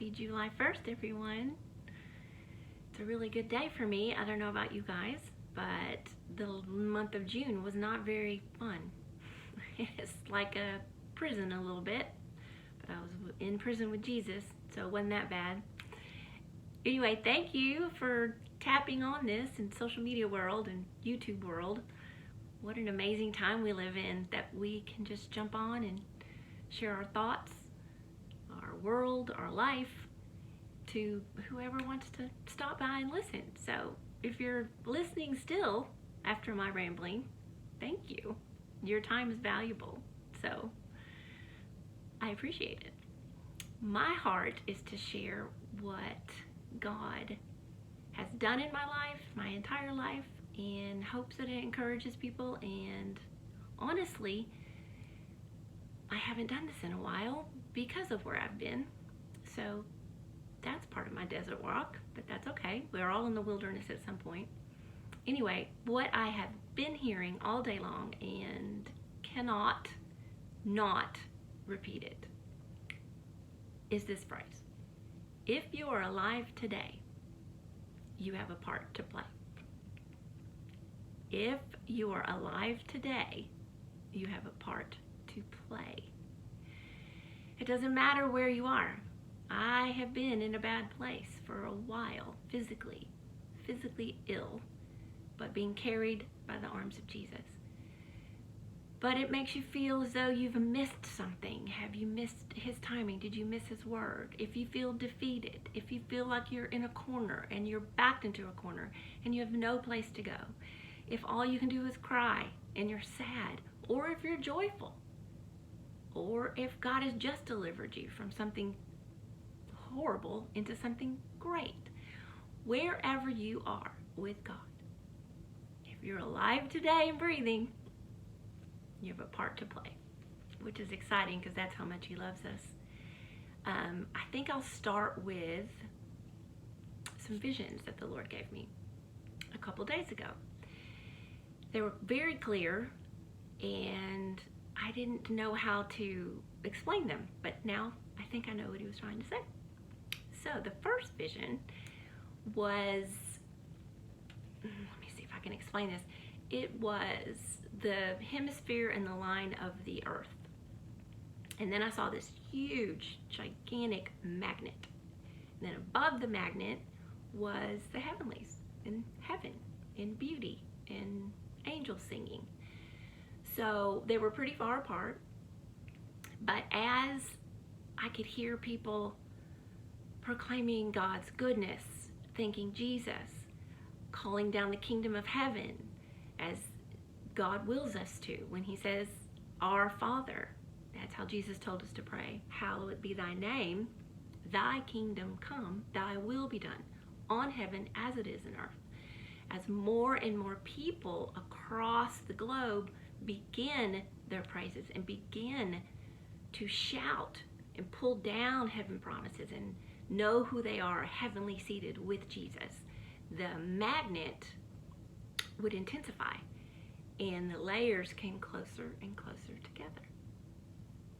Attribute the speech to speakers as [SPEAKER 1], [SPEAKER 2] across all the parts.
[SPEAKER 1] Happy July 1st, everyone. It's a really good day for me. I don't know about you guys, but the month of June was not very fun. It's like a prison a little bit, but I was in prison with Jesus, so it wasn't that bad. Anyway, thank you for tapping on this in social media world and YouTube world. What an amazing time we live in that we can just jump on and share our thoughts, our world, our life to whoever wants to stop by and listen. So if you're listening still after my rambling, thank you. Your time is valuable, so I appreciate it. My heart is to share what God has done in my life, my entire life, in hopes that it encourages people. And honestly, I haven't done this in a while because of where I've been. So that's part of my desert walk, but that's okay. We're all in the wilderness at some point. Anyway, what I have been hearing all day long and cannot not repeat it is this phrase: if you are alive today, you have a part to play. If you are alive today, you have a part to play. It doesn't matter where you are. I have been in a bad place for a while, physically ill, but being carried by the arms of Jesus. But it makes you feel as though you've missed something. Have you missed his timing? Did you miss his word? If you feel defeated, if you feel like you're in a corner and you're backed into a corner and you have no place to go, if all you can do is cry and you're sad, or if you're joyful, or if God has just delivered you from something horrible into something great, wherever you are with God, if you're alive today and breathing, you have a part to play, which is exciting because that's how much he loves us. I think I'll start with some visions that the Lord gave me a couple days ago. They were very clear, and I didn't know how to explain them, but now I think I know what he was trying to say. So the first vision was, let me see if I can explain this. It was the hemisphere and the line of the earth. And then I saw this huge, gigantic magnet. And then above the magnet was the heavenlies, in heaven, in beauty, in angels singing. So they were pretty far apart. But as I could hear people proclaiming God's goodness, thanking Jesus, calling down the kingdom of heaven, as God wills us to when he says, our Father. That's how Jesus told us to pray. Hallowed be thy name, thy kingdom come, thy will be done on heaven as it is in earth. As more and more people across the globe begin their praises and begin to shout and pull down heaven promises and know who they are, heavenly seated with Jesus, the magnet would intensify, and the layers came closer and closer together.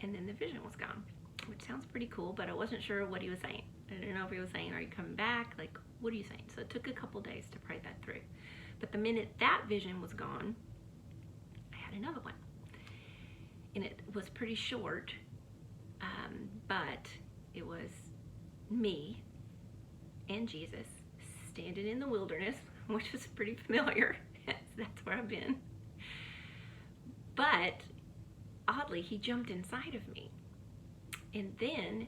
[SPEAKER 1] And then the vision was gone, which sounds pretty cool, but I wasn't sure what he was saying. I didn't know if he was saying, are you coming back? Like, what are you saying? So it took a couple days to pray that through. But the minute that vision was gone, I had another one. And it was pretty short, but it was me and Jesus standing in the wilderness, which was pretty familiar. That's where I've been. But oddly, he jumped inside of me. And then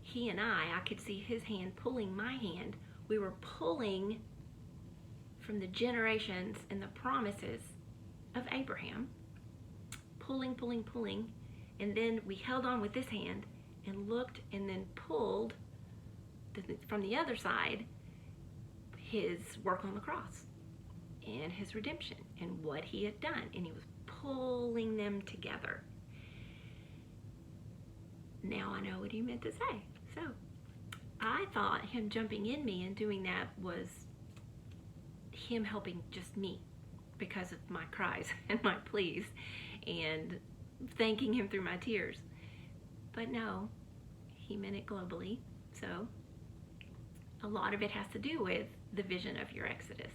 [SPEAKER 1] he and I could see his hand pulling my hand. We were pulling from the generations and the promises of Abraham. Pulling. And then we held on with this hand and looked and then pulled from the other side his work on the cross and his redemption and what he had done. And he was pulling them together. Now I know what he meant to say. So I thought him jumping in me and doing that was him helping just me because of my cries and my pleas and thanking him through my tears. But no, he meant it globally. So a lot of it has to do with the vision of your Exodus.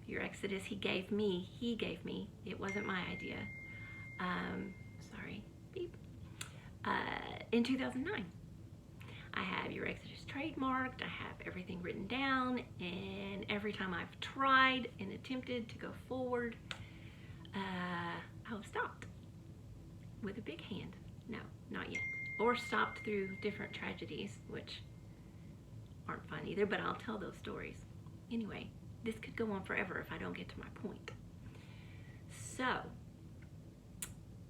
[SPEAKER 1] Your Exodus, he gave me. It wasn't my idea. Sorry, beep. In 2009. I have your Exodus trademarked, I have everything written down, and every time I've tried and attempted to go forward, I was stopped with a big hand. No, not yet. Or stopped through different tragedies, which aren't fun either, but I'll tell those stories. Anyway, this could go on forever if I don't get to my point. So,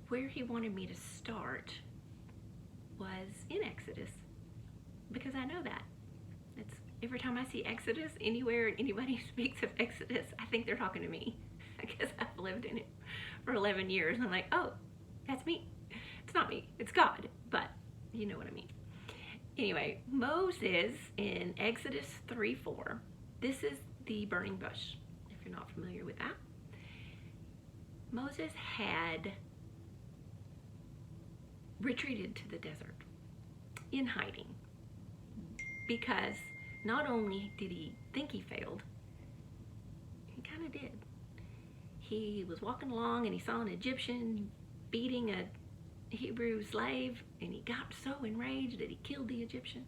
[SPEAKER 1] where he wanted me to start was in Exodus, because I know that. It's every time I see Exodus anywhere and anybody speaks of Exodus, I think they're talking to me, because I've lived in it for 11 years. And I'm like, oh, that's me. It's not me, it's God, but you know what I mean. Anyway, Moses in Exodus 3:4, this is the burning bush, if you're not familiar with that. Moses had retreated to the desert in hiding, because not only did he think he failed, he kind of did. He was walking along and he saw an Egyptian beating a Hebrew slave, and he got so enraged that he killed the Egyptian.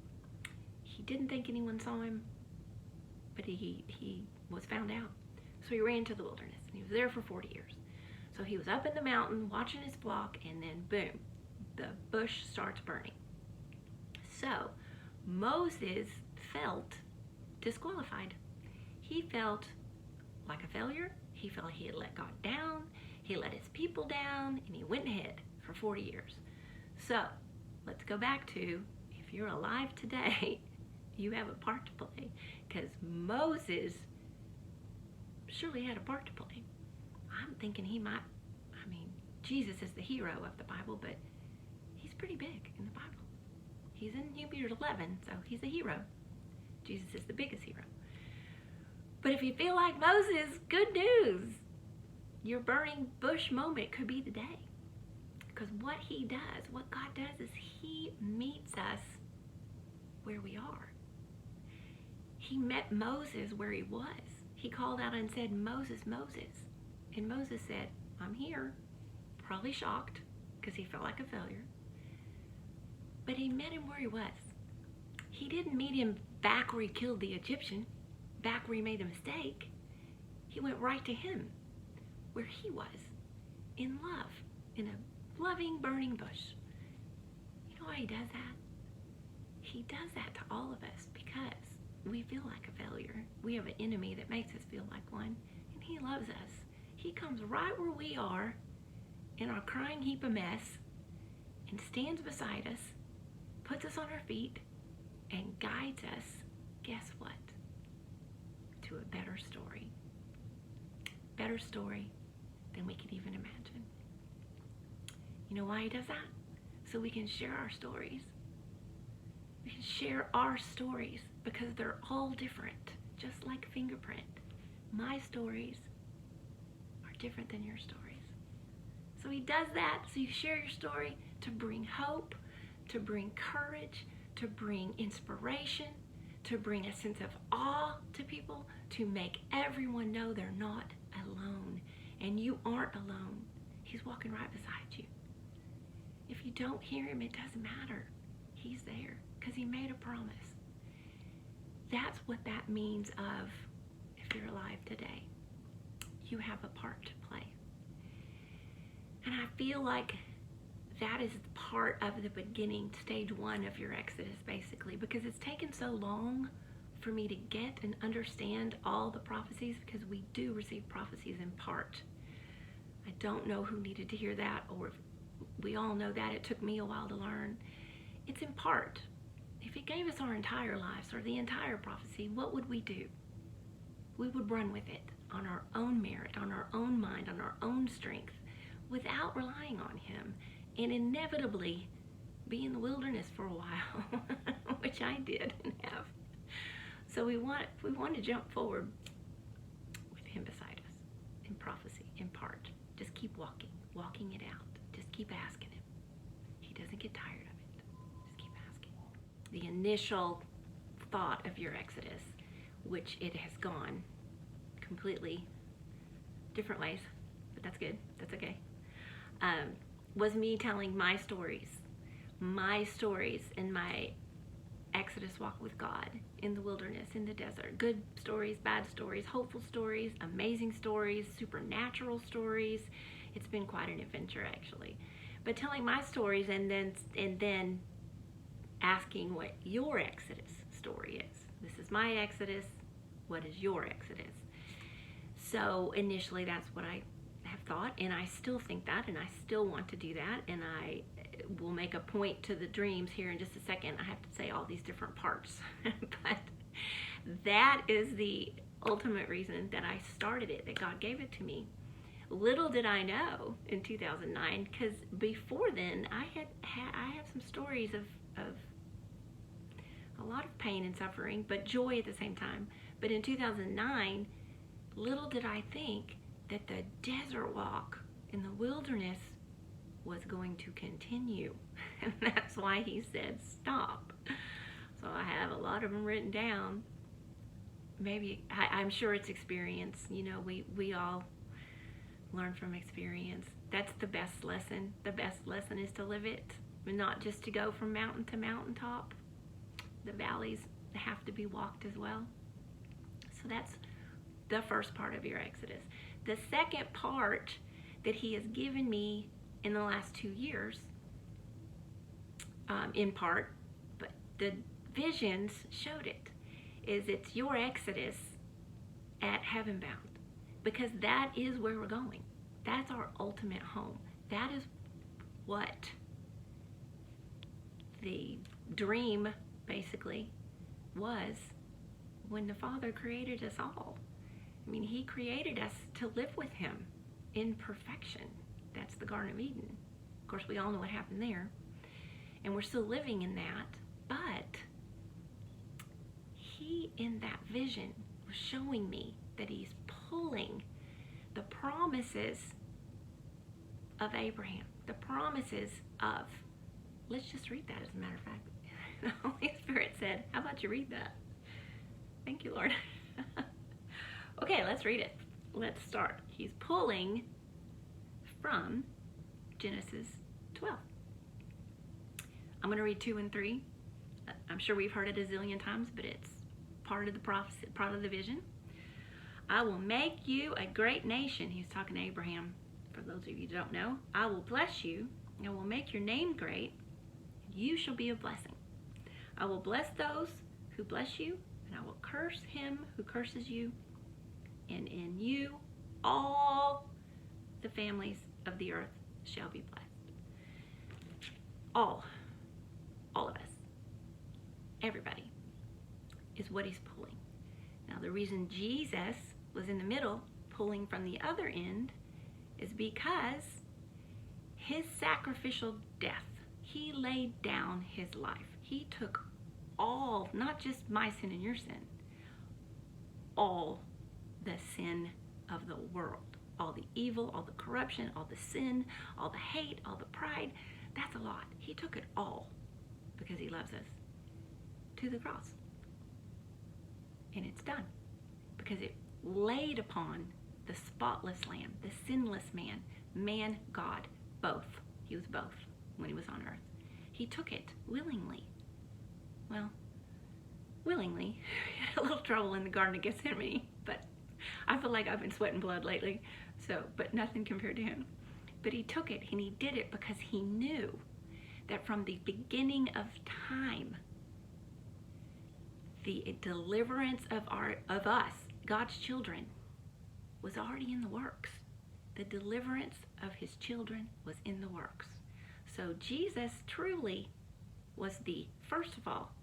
[SPEAKER 1] He didn't think anyone saw him, but he was found out. So he ran to the wilderness, and he was there for 40 years. So he was up in the mountain watching his flock, and then boom, the bush starts burning. So Moses felt disqualified. He felt like a failure. He felt he had let God down. He let his people down, and he went ahead for 40 years. So let's go back to, if you're alive today, you have a part to play, because Moses surely had a part to play. I'm thinking he might, Jesus is the hero of the Bible, but he's pretty big in the Bible. He's in Hebrews 11, so he's a hero. Jesus is the biggest hero. But if you feel like Moses, good news. Your burning bush moment could be the day. Because what he does, what God does, is he meets us where we are. He met Moses where he was. He called out and said, Moses, Moses. And Moses said, I'm here. Probably shocked, because he felt like a failure. But he met him where he was. He didn't meet him back where he killed the Egyptian, back where he made the mistake. He went right to him, where he was, in love, in a loving, burning bush. You know why he does that? He does that to all of us because we feel like a failure. We have an enemy that makes us feel like one, and he loves us. He comes right where we are, in our crying heap of mess, and stands beside us, puts us on our feet, and guides us, guess what? To a better story. Better story than we could even imagine. You know why he does that? So we can share our stories. We can share our stories because they're all different, just like fingerprint. My stories are different than your stories. So he does that, so you share your story to bring hope, to bring courage, to bring inspiration, to bring a sense of awe to people, to make everyone know they're not alone. And you aren't alone. He's walking right beside you. If you don't hear him, it doesn't matter. He's there because he made a promise. That's what that means of, if you're alive today, you have a part to play. And I feel like that is part of the beginning, stage one of your Exodus, basically, because it's taken so long for me to get and understand all the prophecies, because we do receive prophecies in part. I don't know who needed to hear that, or if we all know that. It took me a while to learn. It's in part. If he gave us our entire lives or the entire prophecy, what would we do? We would run with it on our own merit, on our own mind, on our own strength, without relying on him, and inevitably be in the wilderness for a while, which I did and have. So we want to jump forward with him beside us in prophecy, in part. Just keep walking it out. Just keep asking him. He doesn't get tired of it. Just keep asking. The initial thought of your exodus, which it has gone completely different ways, but that's good. That's okay. Was me telling my stories in my Exodus walk with God, in the wilderness, in the desert. Good stories, bad stories, hopeful stories, amazing stories, supernatural stories. It's been quite an adventure, actually. But telling my stories and then asking what your Exodus story is. This is my Exodus. What is your Exodus? So initially, that's what I have thought, and I still think that, and I still want to do that, and I will make a point to the dreams here in just a second. I have to say all these different parts, but that is the ultimate reason that I started it, that God gave it to me. Little did I know in 2009, because before then I have some stories of a lot of pain and suffering, but joy at the same time. But in 2009, little did I think that the desert walk in the wilderness was going to continue. And that's why he said stop. So I have a lot of them written down. Maybe, I'm sure it's experience. You know, we all learn from experience. That's the best lesson. The best lesson is to live it, and not just to go from mountain to mountaintop. The valleys have to be walked as well. So that's the first part of your Exodus. The second part that he has given me in the last 2 years, in part, but the visions showed it, is it's your Exodus at Heaven Bound, because that is where we're going. That's our ultimate home. That is what the dream basically was when the Father created us all. I mean, he created us to live with him in perfection. That's the Garden of Eden. Of course, we all know what happened there. And we're still living in that. But he, in that vision, was showing me that he's pulling the promises of Abraham, the promises of, let's just read that as a matter of fact. The Holy Spirit said, how about you read that? Thank you, Lord. Okay, let's read it. Let's start. He's pulling from Genesis 12. I'm going to read 2 and 3. I'm sure we've heard it a zillion times, but it's part of the prophecy, part of the vision. I will make you a great nation. He's talking to Abraham. For those of you who don't know, I will bless you and will make your name great. You shall be a blessing. I will bless those who bless you, and I will curse him who curses you. And in you, all the families of the earth shall be blessed. All of us, everybody, is what he's pulling. Now, the reason Jesus was in the middle, pulling from the other end, is because his sacrificial death, he laid down his life. He took all, not just my sin and your sin, all the sin of the world, all the evil, all the corruption, all the sin, all the hate, all the pride. That's a lot. He took it all because he loves us to the cross. And it's done because it laid upon the spotless lamb, the sinless man, God, both. He was both when he was on earth. He took it willingly. Well, willingly. He had a little trouble in the Garden of Gethsemane, but I feel like I've been sweating blood lately, but nothing compared to him. But he took it, and he did it because he knew that from the beginning of time, the deliverance of us, God's children, was already in the works. The deliverance of his children was in the works. So Jesus truly was first of all,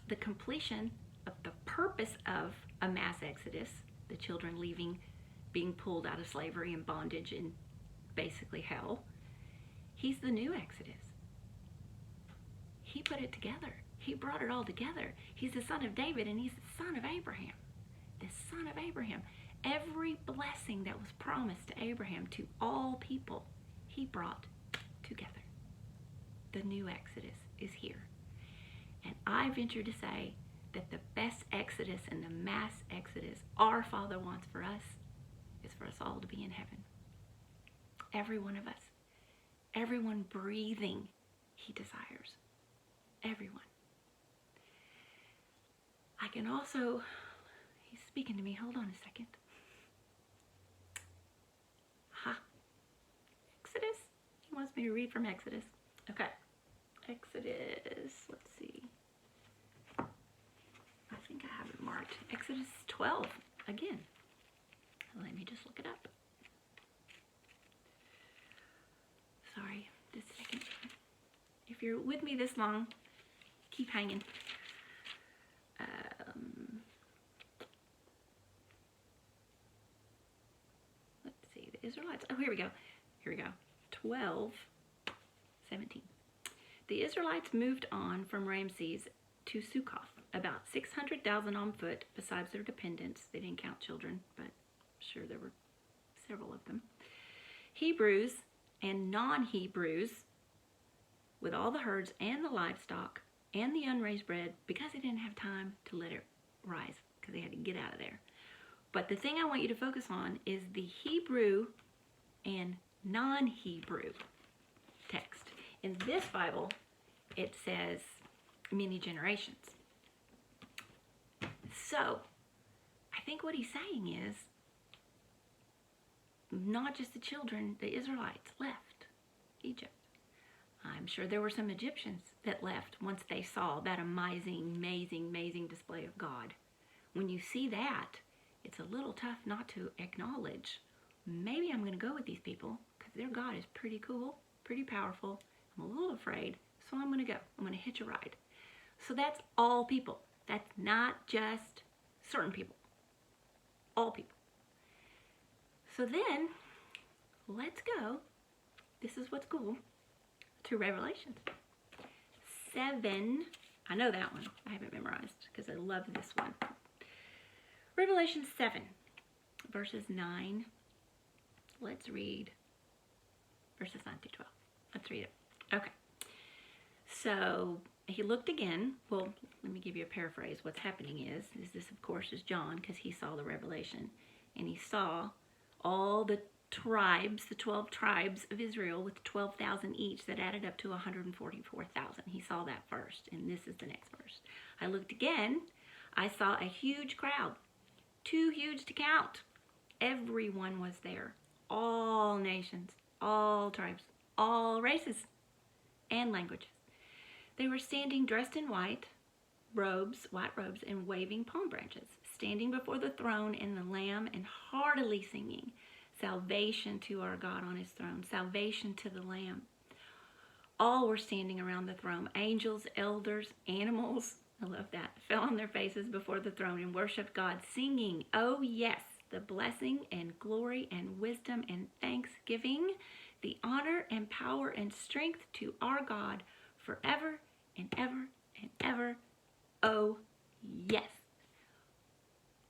[SPEAKER 1] the completion of the purpose of a mass exodus, the children leaving, being pulled out of slavery and bondage and basically hell. He's the new exodus. He put it together. He brought it all together. He's the son of David, and he's the son of Abraham. The son of Abraham. Every blessing that was promised to Abraham, to all people, he brought together. The new exodus is here. And I venture to say that the best exodus and the mass exodus our Father wants for us is for us all to be in heaven. Every one of us. Everyone breathing, he desires. Everyone. I can also, he's speaking to me. Hold on a second. Exodus. He wants me to read from Exodus. Okay. Exodus, let's see. I think I have it marked. Exodus 12, again. Let me just look it up. Sorry, just a second. If you're with me this long, keep hanging. Let's see, the Israelites. Oh, here we go. Here we go. 12:17. The Israelites moved on from Ramses to Sukkoth, about 600,000 on foot, besides their dependents. They didn't count children, but I'm sure there were several of them. Hebrews and non-Hebrews, with all the herds and the livestock and the unraised bread, because they didn't have time to let it rise, because they had to get out of there. But the thing I want you to focus on is the Hebrew and non-Hebrew text. In this Bible, it says many generations. So, I think what he's saying is, not just the children, the Israelites left Egypt. I'm sure there were some Egyptians that left once they saw that amazing display of God. When you see that, it's a little tough not to acknowledge, maybe I'm going to go with these people because their God is pretty cool, pretty powerful. I'm a little afraid, so I'm going to go. I'm going to hitch a ride. So that's all people. That's not just certain people. All people. So then, let's go. This is what's cool. To Revelation 7. I know that one. I haven't memorized because I love this one. Revelation 7, verses 9. Let's read verses 9 through 12. Let's read it. Okay. So he looked again. Well, let me give you a paraphrase. What's happening is this, of course, is John, because he saw the revelation. And he saw all the tribes, the 12 tribes of Israel with 12,000 each, that added up to 144,000. He saw that first, and this is the next verse. I looked again. I saw a huge crowd, too huge to count. Everyone was there. All nations, all tribes, all races and languages. They were standing dressed in white robes, and waving palm branches, standing before the throne and the Lamb, and heartily singing, "Salvation to our God on his throne, salvation to the Lamb." All were standing around the throne. Angels, elders, animals, I love that, fell on their faces before the throne and worshiped God, singing, "Oh yes, the blessing and glory and wisdom and thanksgiving, the honor and power and strength to our God forever and ever and ever. Oh yes."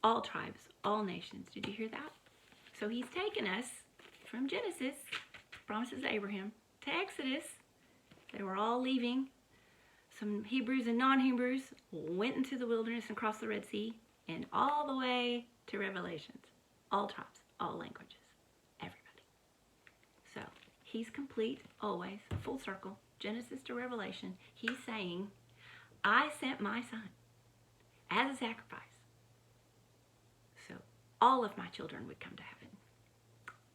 [SPEAKER 1] All tribes, all nations. Did you hear that? So he's taken us from Genesis, promises to Abraham, to Exodus. They were all leaving. Some Hebrews and non-Hebrews went into the wilderness and crossed the Red Sea, and all the way to Revelations. All tribes, all languages, everybody. So he's complete, always, full circle, Genesis to Revelation. He's saying, I sent my son as a sacrifice, so all of my children would come to heaven.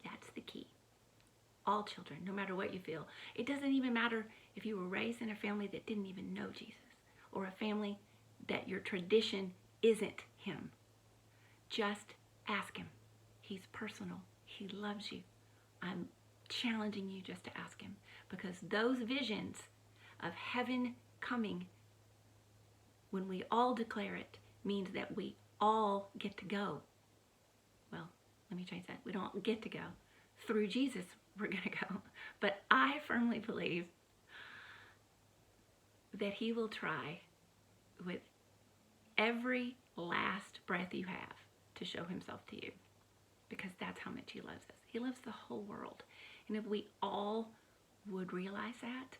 [SPEAKER 1] That's the key. All children, no matter what you feel. It doesn't even matter if you were raised in a family that didn't even know Jesus, or a family that your tradition isn't him. Just ask him. He's personal. He loves you. I'm challenging you just to ask him, because those visions of heaven coming, when we all declare it, means that we all get to go. Well, let me change that. We don't get to go. Through Jesus, we're going to go. But I firmly believe that he will try with every last breath you have to show himself to you, because that's how much he loves us. He loves the whole world. And if we all would realize that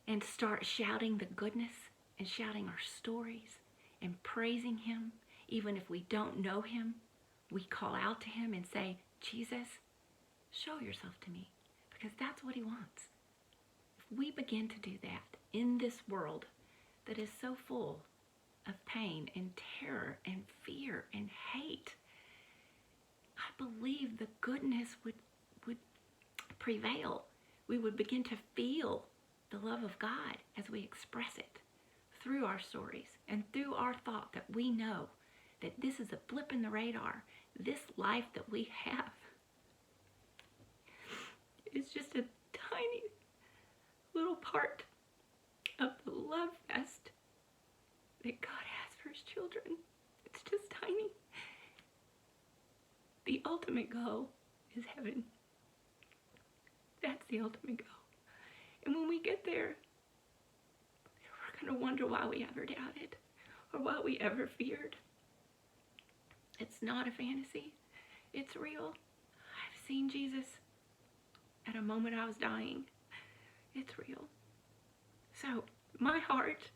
[SPEAKER 1] and start shouting the goodness and shouting our stories and praising him. Even if we don't know him, we call out to him and say, Jesus, show yourself to me, because that's what he wants. If we begin to do that in this world that is so full of pain and terror and fear and hate, I believe the goodness would prevail. We would begin to feel the love of God as we express it through our stories and through our thought that we know that this is a blip in the radar. This life that we have is just a tiny little part of the love fest that God has for his children. It's just tiny. The ultimate goal is heaven. That's the ultimate goal. And when we get there, we're going to wonder why we ever doubted or why we ever feared. It's not a fantasy. It's real. I've seen Jesus at a moment I was dying. It's real. So, my heart,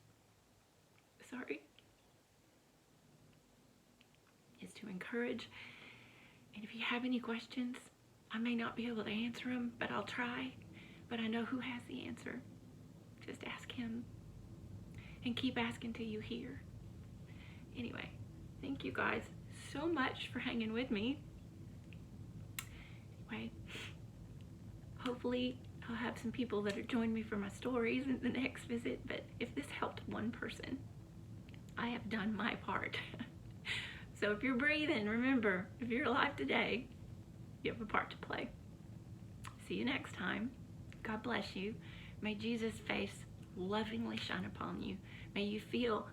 [SPEAKER 1] is to encourage. And if you have any questions, I may not be able to answer them, but I'll try. But I know who has the answer. Just ask him. And keep asking till you hear. Anyway, thank you guys so much for hanging with me. Anyway, hopefully I'll have some people that will join me for my stories in the next visit. But if this helped one person, I have done my part. So if you're breathing, remember, if you're alive today, you have a part to play. See you next time. God bless you. May Jesus' face lovingly shine upon you. May you feel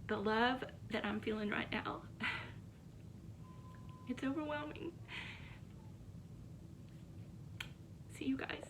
[SPEAKER 1] the love that I'm feeling right now. It's overwhelming. See you guys.